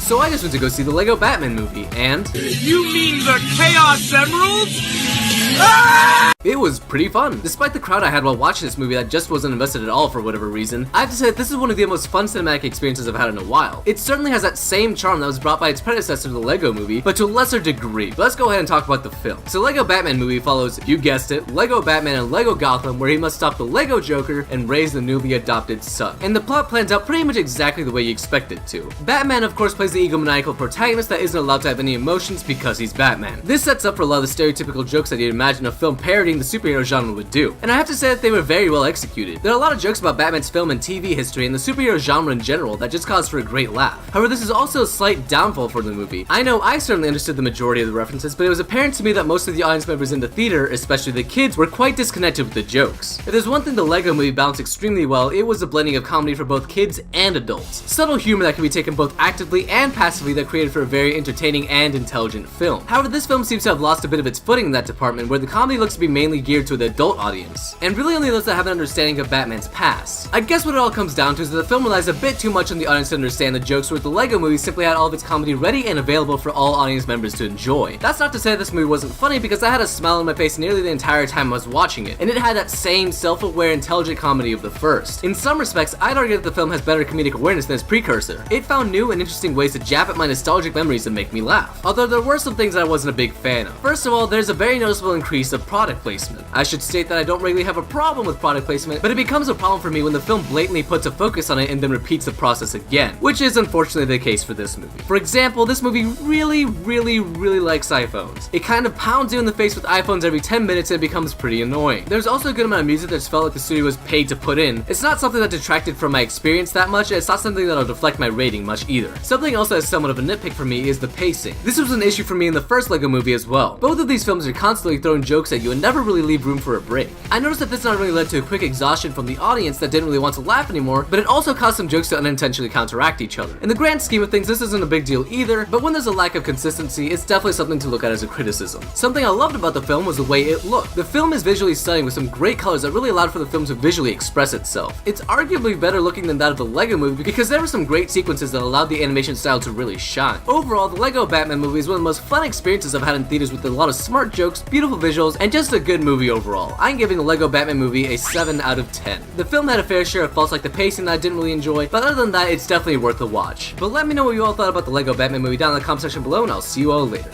so I just went to go see the Lego Batman movie, and... You mean the Chaos Emeralds? It was pretty fun. Despite the crowd I had while watching this movie that just wasn't invested at all for whatever reason, I have to say that this is one of the most fun cinematic experiences I've had in a while. It certainly has that same charm that was brought by its predecessor, the Lego movie, but to a lesser degree. But let's go ahead and talk about the film. So Lego Batman movie follows, you guessed it, Lego Batman and Lego Gotham, where he must stop the Lego Joker and raise the newly adopted son. And the plot plans out pretty much exactly the way you expect it to. Batman, of course, plays the egomaniacal protagonist that isn't allowed to have any emotions because he's Batman. This sets up for a lot of the stereotypical jokes that you'd imagine a film parodying the superhero genre would do. And I have to say that they were very well executed. There are a lot of jokes about Batman's film and TV history and the superhero genre in general that just cause for a great laugh. However, this is also a slight downfall for the movie. I know I certainly understood the majority of the references, but it was apparent to me that most of the audience members in the theater, especially the kids, were quite disconnected with the jokes. If there's one thing the Lego movie balanced extremely well, it was a blending of comedy for both kids and adults. Subtle humor that can be taken both actively and passively that created for a very entertaining and intelligent film. However, this film seems to have lost a bit of its footing in that department, where the comedy looks to be mainly geared to the adult audience, and really only those that have an understanding of Batman's past. I guess what it all comes down to is that the film relies a bit too much on the audience to understand the jokes, where the Lego movie simply had all of its comedy ready and available for all audience members to enjoy. That's not to say this movie wasn't funny, because I had a smile on my face nearly the entire time I was watching it, and it had that same self-aware, intelligent comedy of the first. In some respects, I'd argue that the film has better comedic awareness than its precursor. It found new and interesting ways to jab at my nostalgic memories and make me laugh, although there were some things I wasn't a big fan of. First of all, there's a very noticeable increase of product placement. I should state that I don't really have a problem with product placement, but it becomes a problem for me when the film blatantly puts a focus on it and then repeats the process again, which is unfortunately the case for this movie. For example, this movie really likes iPhones. It kind of pounds you in the face with iPhones every 10 minutes and it becomes pretty annoying. There's also a good amount of music that just felt like the studio was paid to put in. It's not something that detracted from my experience that much, and it's not something that'll deflect my rating much either. Something else that is somewhat of a nitpick for me is the pacing. This was an issue for me in the first Lego movie as well. Both of these films are constantly throwing jokes at you and never really leave room for a break. I noticed that this not only led to a quick exhaustion from the audience that didn't really want to laugh anymore, but it also caused some jokes to unintentionally counteract each other. In the grand scheme of things, this isn't a big deal either, but when there's a lack of consistency, it's definitely something to look at as a criticism. Something I loved about the film was the way it looked. The film is visually stunning with some great colors that really allowed for the film to visually express itself. It's arguably better looking than that of the Lego movie because there were some great sequences that allowed the animation style to really shine. Overall, the Lego Batman movie is one of the most fun experiences I've had in theaters, with a lot of smart jokes, beautiful visuals, and just a good movie overall. I'm giving the Lego Batman movie a 7 out of 10. The film had a fair share of faults like the pacing that I didn't really enjoy, but other than that, it's definitely worth a watch. But let me know what you all thought about the Lego Batman movie down in the comment section below, and I'll see you all later.